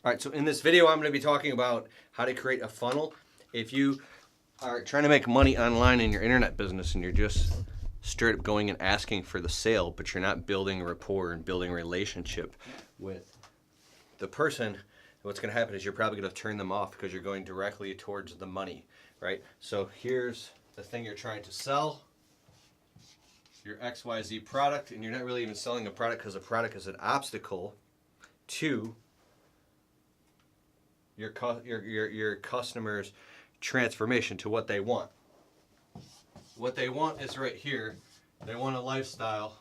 All right, so in this video, I'm going to be talking about how to create a funnel. If you are trying to make money online in your internet business and you're just straight up going and asking for the sale, but you're not building a rapport and building a relationship with the person, what's going to happen is you're probably going to turn them off because you're going directly towards the money, right? So here's the thing you're trying to sell, your XYZ product, and you're not really even selling a product because a product is an obstacle to your customers' transformation to what they want. What they want is right here. They want a lifestyle,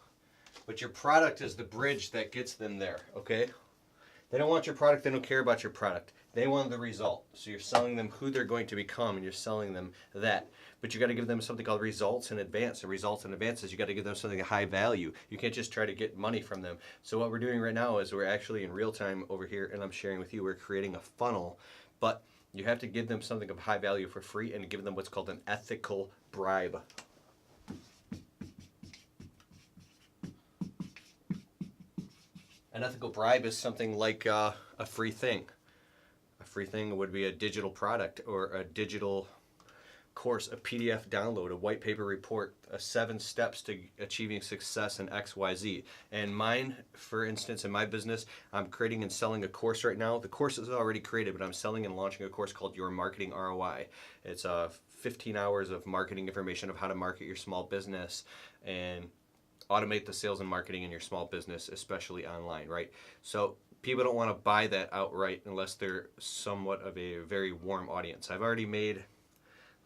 but your product is the bridge that gets them there, okay? They don't want your product. They don't care about your product. They want the result. So you're selling them who they're going to become, and you're selling them that. But you got to give them something called results in advance. And results in advance is you got to give them something of high value. You can't just try to get money from them. So what we're doing right now is we're actually in real time over here, and I'm sharing with you, we're creating a funnel. But you have to give them something of high value for free and give them what's called an ethical bribe. An ethical bribe is something like a free thing. A free thing would be a digital product or a digital course, a PDF download, a white paper report, 7 steps to achieving success in XYZ. And mine, for instance, in my business, I'm creating and selling a course right now. The course is already created, but I'm selling and launching a course called Your Marketing ROI. It's 15 hours of marketing information of how to market your small business and automate the sales and marketing in your small business, especially online, right? So people don't want to buy that outright unless they're somewhat of a very warm audience. I've already made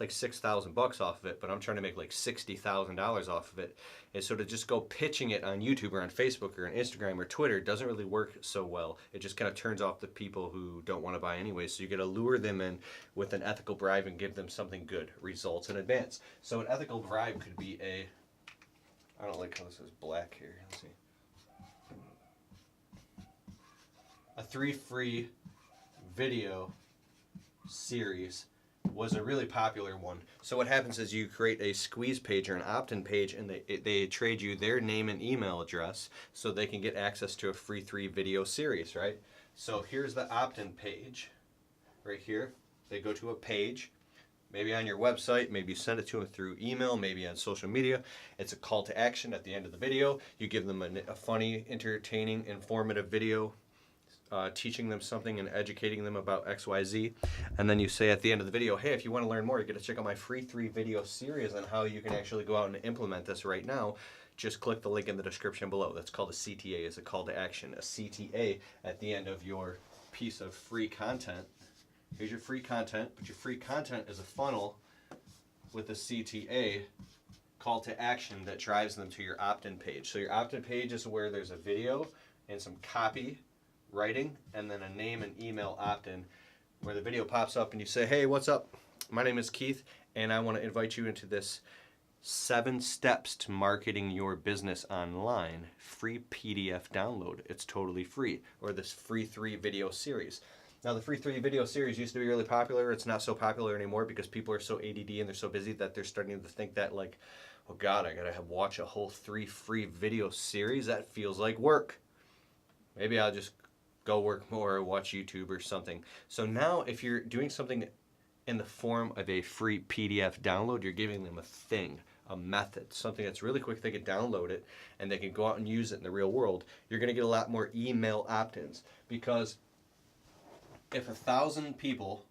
like $6,000 off of it, but I'm trying to make like $60,000 off of it. And so to just go pitching it on YouTube or on Facebook or on Instagram or Twitter doesn't really work so well. It just kind of turns off the people who don't want to buy anyway. So you got to lure them in with an ethical bribe and give them something good, results in advance. So an ethical bribe could be I don't like how this is black here. Let's see. A 3 free video series was a really popular one. So what happens is you create a squeeze page or an opt-in page, and they trade you their name and email address so they can get access to a free 3 video series, right? So here's the opt-in page right here. They go to a page, maybe on your website, maybe you send it to them through email, maybe on social media. It's a call to action at the end of the video. You give them a funny, entertaining, informative video teaching them something and educating them about XYZ. And then you say at the end of the video, hey, if you want to learn more, you get to check out my free 3 video series on how you can actually go out and implement this right now. Just click the link in the description below. That's called a CTA, is a call to action. A CTA at the end of your piece of free content. Here's your free content, but your free content is a funnel with a CTA call to action that drives them to your opt-in page. So your opt-in page is where there's a video and some copy writing, and then a name and email opt-in where the video pops up and you say, hey, what's up? My name is Keith, and I want to invite you into this 7 steps to marketing your business online free PDF download. It's totally free. Or this free 3 video series. Now the free 3 video series used to be really popular. It's not so popular anymore because people are so ADD and they're so busy that they're starting to think that like, oh God, I gotta watch a whole 3 free video series. That feels like work. Maybe I'll just go work more or watch YouTube or something. So now if you're doing something in the form of a free PDF download, you're giving them a thing, a method, something that's really quick. They can download it and they can go out and use it in the real world. You're going to get a lot more email opt-ins, because if 1,000 people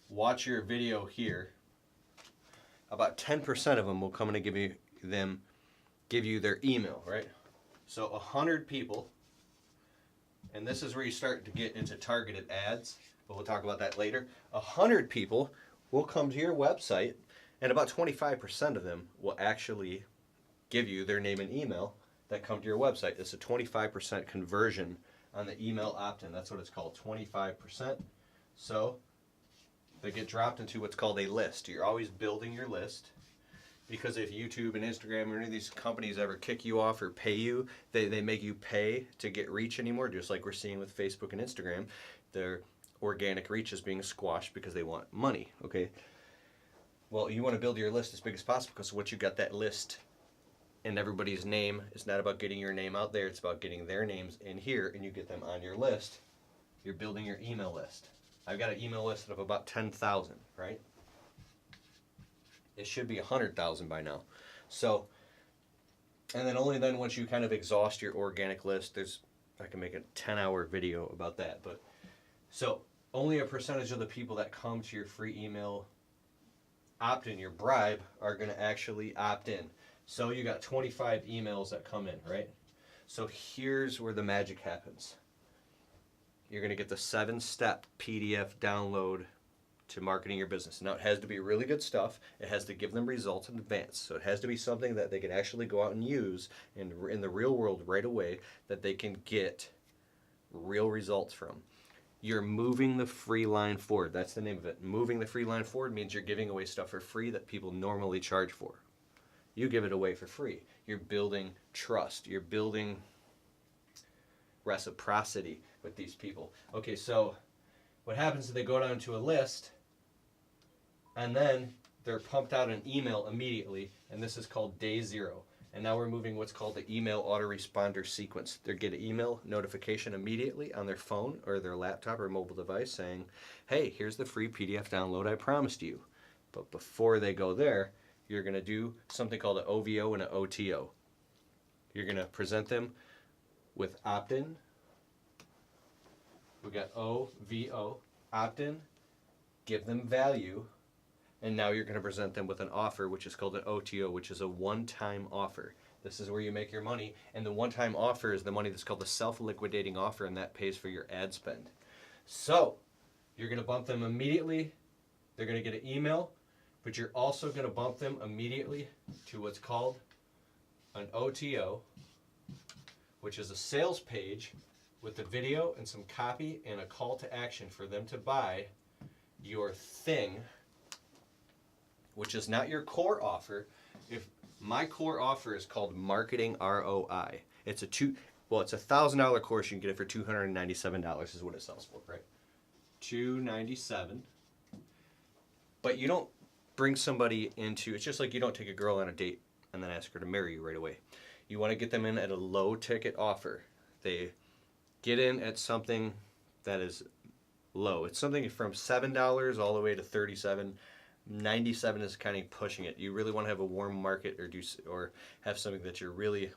watch your video here, about 10% of them will come in and give you their email, right? So 100 people, and this is where you start to get into targeted ads, but we'll talk about that later. 100 people will come to your website, and about 25% of them will actually give you their name and email that come to your website. It's a 25% conversion on the email opt-in. That's what it's called, 25%. So they get dropped into what's called a list. You're always building your list, because if YouTube and Instagram or any of these companies ever kick you off or pay you, they make you pay to get reach anymore, just like we're seeing with Facebook and Instagram. Their organic reach is being squashed because they want money, okay? Well, you want to build your list as big as possible, because once you got that list and everybody's name, it's not about getting your name out there, it's about getting their names in here, and you get them on your list. You're building your email list. I've got an email list of about 10,000, right? It should be 100,000 by now. So, and then only then once you kind of exhaust your organic list, I can make a 10-hour video about that. But so only a percentage of the people that come to your free email opt-in, your bribe, are going to actually opt in. So you got 25 emails that come in, right? So here's where the magic happens. You're going to get the 7-step PDF download to marketing your business. Now, it has to be really good stuff. It has to give them results in advance. So it has to be something that they can actually go out and use in the real world right away, that they can get real results from. You're moving the free line forward. That's the name of it. Moving the free line forward means you're giving away stuff for free that people normally charge for. You give it away for free. You're building trust. You're building reciprocity with these people. Okay, so what happens is they go down to a list, and then they're pumped out an email immediately, and this is called day 0. And now we're moving what's called the email autoresponder sequence. They get an email notification immediately on their phone or their laptop or mobile device saying, hey, here's the free PDF download I promised you. But before they go there, you're going to do something called an OVO and an OTO. You're going to present them with opt-in. We got OVO, opt-in, give them value, and now you're going to present them with an offer, which is called an OTO, which is a one-time offer. This is where you make your money, and the one-time offer is the money that's called the self-liquidating offer, and that pays for your ad spend. So, you're going to bump them immediately. They're going to get an email, but you're also going to bump them immediately to what's called an OTO, which is a sales page with a video and some copy and a call to action for them to buy your thing, which is not your core offer. If my core offer is called Marketing ROI, it's a $1,000 course. You can get it for $297 is what it sells for, right? $297. But you don't bring somebody into, it's just like you don't take a girl on a date and then ask her to marry you right away. You want to get them in at a low ticket offer. They get in at something that is low. It's something from $7 all the way to $37. $97 is kind of pushing it. You really want to have a warm market or have something that you're really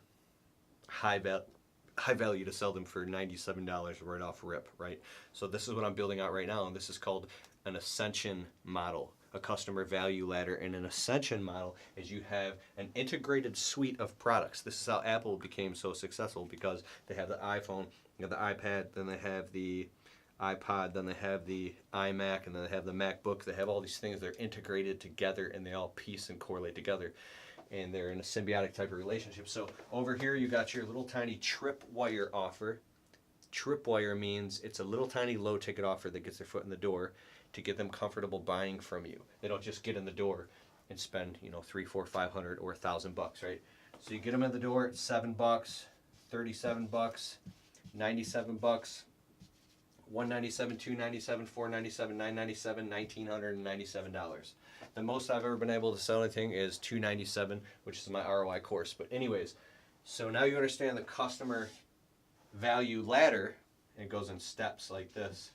high value to sell them for $97 right off rip, right? So this is what I'm building out right now, and this is called an Ascension Model, a customer value ladder. And an Ascension Model is you have an integrated suite of products. This is how Apple became so successful, because they have the iPhone, they have the iPad, then they have the iPod, then they have the iMac, and then they have the MacBook. They have all these things that are integrated together, and they all piece and correlate together, and they're in a symbiotic type of relationship. So over here you got your little tiny tripwire offer. Tripwire means it's a little tiny low ticket offer that gets their foot in the door to get them comfortable buying from you. They don't just get in the door and spend, $300, $400, $500 or $1,000, right? So you get them in the door at $7, $37, $97, $197, $297, $497, $997, $1,997. The most I've ever been able to sell anything is $297, which is my ROI course. But anyways, so now you understand the customer value ladder. It goes in steps like this.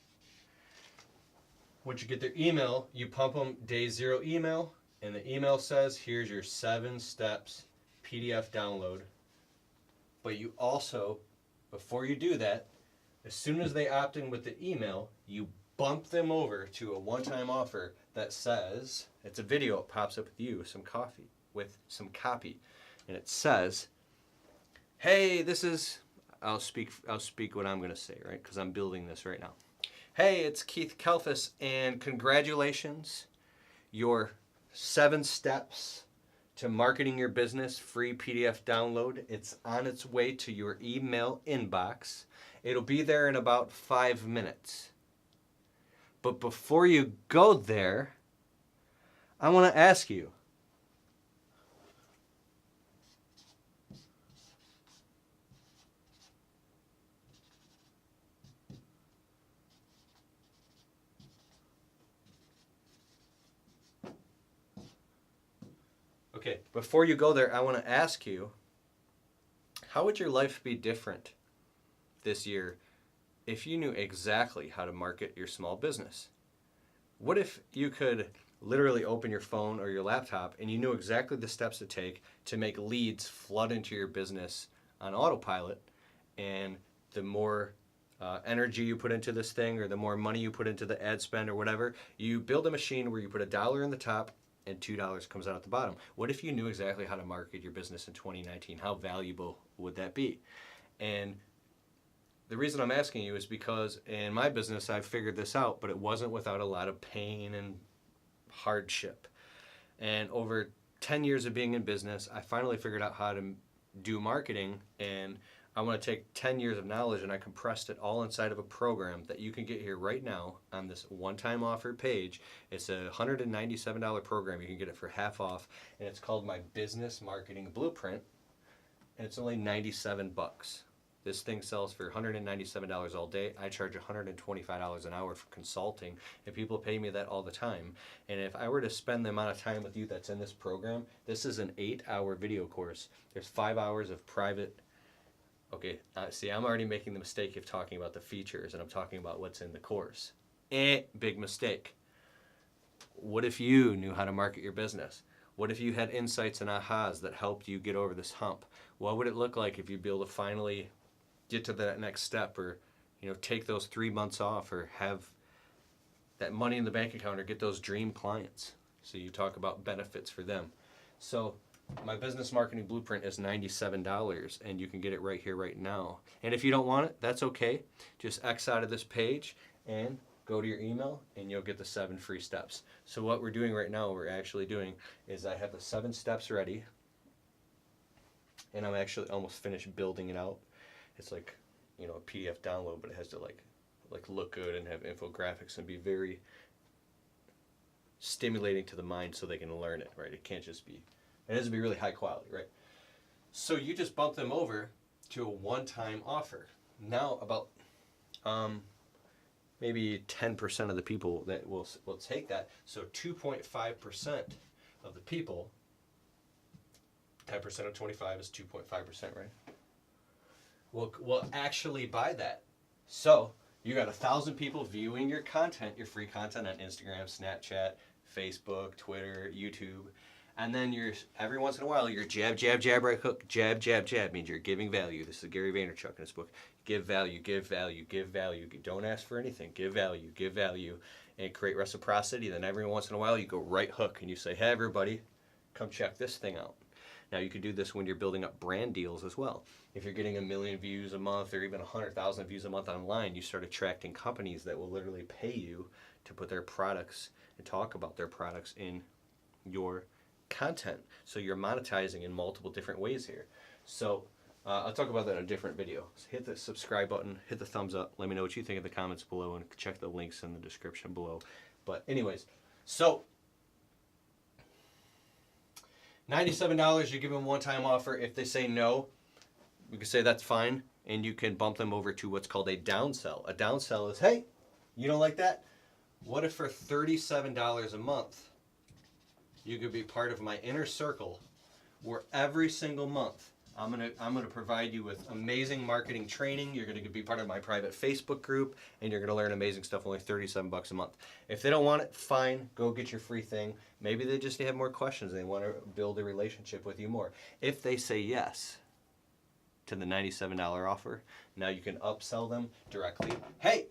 Once you get their email, you pump them day 0 email, and the email says, here's your 7 steps PDF download. But you also, before you do that, as soon as they opt in with the email, you bump them over to a one-time offer that says, it's a video, it pops up with you, with some copy, and it says, hey, this is, I'll speak what I'm going to say, right? Because I'm building this right now. Hey, it's Keith Kalfas, and congratulations, your 7 steps to marketing your business free PDF download. It's on its way to your email inbox. It'll be there in about 5 minutes. But before you go there, I want to ask you, before you go there, I want to ask you, how would your life be different this year if you knew exactly how to market your small business? What if you could literally open your phone or your laptop and you knew exactly the steps to take to make leads flood into your business on autopilot, and the more energy you put into this thing, or the more money you put into the ad spend or whatever, you build a machine where you put $1 in the top and $2 comes out at the bottom. What if you knew exactly how to market your business in 2019? How valuable would that be? And the reason I'm asking you is because in my business I've figured this out, but it wasn't without a lot of pain and hardship. And over 10 years of being in business, I finally figured out how to do marketing, and I want to take 10 years of knowledge and I compressed it all inside of a program that you can get here right now on this one-time offer page. It's a $197 program. You can get it for half off, and it's called My Business Marketing Blueprint, and it's only 97 bucks. This thing sells for $197 all day. I charge $125 an hour for consulting, and people pay me that all the time. And if I were to spend the amount of time with you that's in this program, this is an 8-hour video course. There's 5 hours of private. Okay, see, I'm already making the mistake of talking about the features, and I'm talking about what's in the course. Big mistake. What if you knew how to market your business? What if you had insights and ahas that helped you get over this hump? What would it look like if you'd be able to finally get to that next step, or take those 3 months off, or have that money in the bank account, or get those dream clients? So you talk about benefits for them. So my business marketing blueprint is $97, and you can get it right here, right now. And if you don't want it, that's okay. Just X out of this page and go to your email, and you'll get the 7 free steps. So what we're doing right now, we're actually doing is I have the 7 steps ready, and I'm actually almost finished building it out. It's like, a PDF download, but it has to like look good and have infographics and be very stimulating to the mind so they can learn it, right? It can't just be, it has to be really high quality, right? So you just bump them over to a one-time offer. Now about maybe 10% of the people that will take that. So 2.5% of the people, 10% of 25 is 2.5%, right? Will actually buy that. So you got 1,000 people viewing your content, your free content on Instagram, Snapchat, Facebook, Twitter, YouTube, and then every once in a while you're jab, right hook, jab, means you're giving value. This is Gary Vaynerchuk in his book. Give value, give value, give value. Don't ask for anything. Give value, and create reciprocity. Then every once in a while you go right hook and you say, hey everybody, come check this thing out. Now you can do this when you're building up brand deals as well. If you're getting 1 million views a month, or even 100,000 views a month online, you start attracting companies that will literally pay you to put their products and talk about their products in your content. So you're monetizing in multiple different ways here. So I'll talk about that in a different video. So hit the subscribe button, hit the thumbs up, let me know what you think in the comments below, and check the links in the description below. But anyways, so $97, you give them a one-time offer. If they say no, you can say that's fine, and you can bump them over to what's called a downsell. A downsell is, hey, you don't like that? What if for $37 a month, you could be part of my inner circle, where every single month I'm gonna provide you with amazing marketing training. You're gonna be part of my private Facebook group, and you're gonna learn amazing stuff. Only 37 bucks a month. If they don't want it, fine. Go get your free thing. Maybe they just have more questions. They want to build a relationship with you more. If they say yes to the $97 offer, now you can upsell them directly. Hey,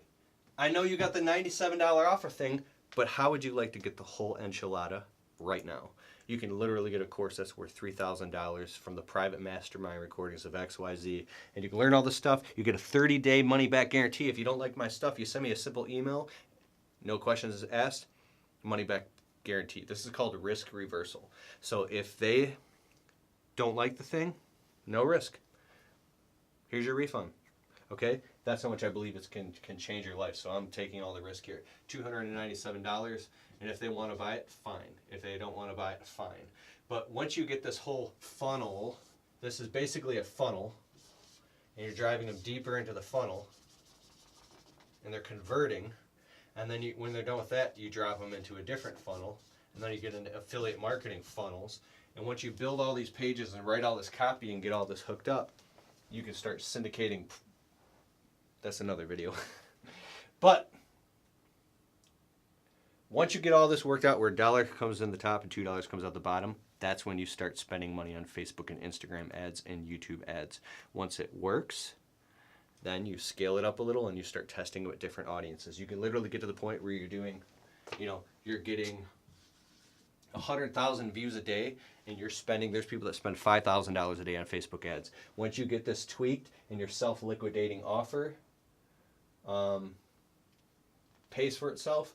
I know you got the $97 offer thing, but how would you like to get the whole enchilada right now? You can literally get a course that's worth $3,000 from the private mastermind recordings of XYZ, and you can learn all this stuff. You get a 30-day money-back guarantee. If you don't like my stuff, you send me a simple email, no questions asked, money-back guarantee. This is called risk reversal. So if they don't like the thing, no risk. Here's your refund. Okay? That's how much I believe it can change your life. So I'm taking all the risk here. $297. And if they want to buy it, fine. If they don't want to buy it, fine. But once you get this whole funnel, this is basically a funnel, and you're driving them deeper into the funnel, and they're converting, and then when they're done with that, you drop them into a different funnel, and then you get into affiliate marketing funnels. And once you build all these pages and write all this copy and get all this hooked up, you can start syndicating that's another video. But once you get all this worked out where $1 comes in the top and $2 comes out the bottom, that's when you start spending money on Facebook and Instagram ads and YouTube ads. Once it works, then you scale it up a little and you start testing with different audiences. You can literally get to the point where you're doing, you're getting 100,000 views a day and you're spending, there's people that spend $5,000 a day on Facebook ads. Once you get this tweaked and your self-liquidating offer pays for itself,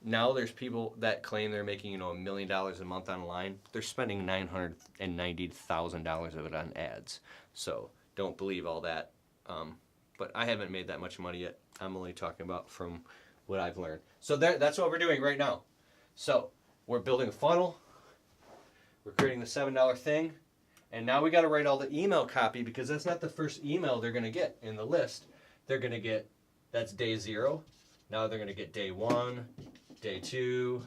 now there's people that claim they're making, $1 million a month online. They're spending $990,000 of it on ads. So don't believe all that. But I haven't made that much money yet. I'm only talking about from what I've learned. So that's what we're doing right now. So we're building a funnel. We're creating the $7 thing. And now we got to write all the email copy because that's not the first email they're going to get in the list. They're going to get, that's day 0. Now they're going to get day 1, day 2,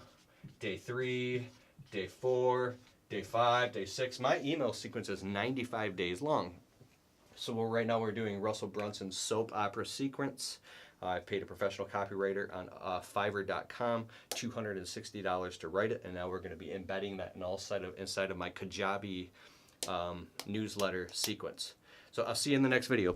day 3, day 4, day 5, day 6. My email sequence is 95 days long. So right now we're doing Russell Brunson's soap opera sequence. I paid a professional copywriter on Fiverr.com $260 to write it, and now we're going to be embedding that inside of my Kajabi newsletter sequence. So I'll see you in the next video.